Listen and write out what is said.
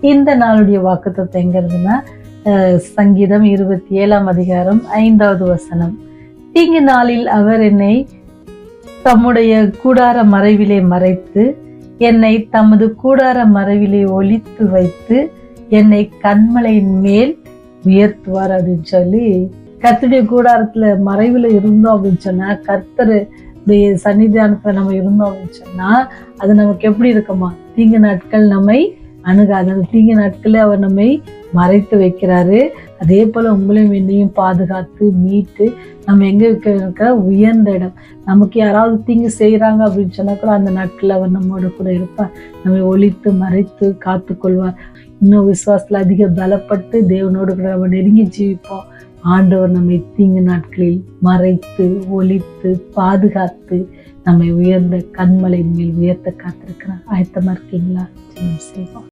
இந்த நாளுடைய வாக்குத்தத்தம் எங்க இருந்துன்னா சங்கீதம் 27 அதிகாரம் 5வது வசனம். தீங்கு நாளில் அவர் என்னை தம்முடைய கூடார மறைவிலே மறைத்து, என்னை தமது கூடார மறைவிலே ஒளித்து வைத்து, என்னை கன்மலையின் மேல் உயர்த்துவார் அப்படின்னு சொல்லி, கர்த்தருடைய கூடாரத்துல மறைவுல இருந்தோம் அப்படின்னு சொன்னா, கர்த்தருடைய சன்னிதானத்துல நம்ம இருந்தோம் அப்படின்னு சொன்னா, அது நமக்கு எப்படி இருக்குமா? தீங்கு நாட்கள் நம்மை அணுகாது. அந்த தீங்கு நாட்களே அவர் நம்மை மறைத்து வைக்கிறாரு. அதே போல உங்களையும் என்னையும் பாதுகாத்து மீட்டு நம்ம எங்க இருக்கிற உயர்ந்த இடம். நமக்கு யாராவது தீங்கு செய்யறாங்க அப்படின்னு சொன்னா கூட அந்த நாட்கள்ல அவர் நம்மோட கூட இருப்பார். நம்மை ஒளித்து மறைத்து காத்து கொள்வார். இன்னும் விசுவாசத்துல அதிக பலப்பட்டு தேவனோடு கூட நம்ம நெருங்கி ஜீவிப்போம். ஆண்டவர் நம்மை தீங்கு நாட்களில் மறைத்து ஒளித்து பாதுகாத்து நம்மை உயர்ந்த கன்மலை மேல் உயர்த்த காத்திருக்கிறார். ஆயத்தமா இருக்கீங்களா? ஜெபம் செய்வோம்.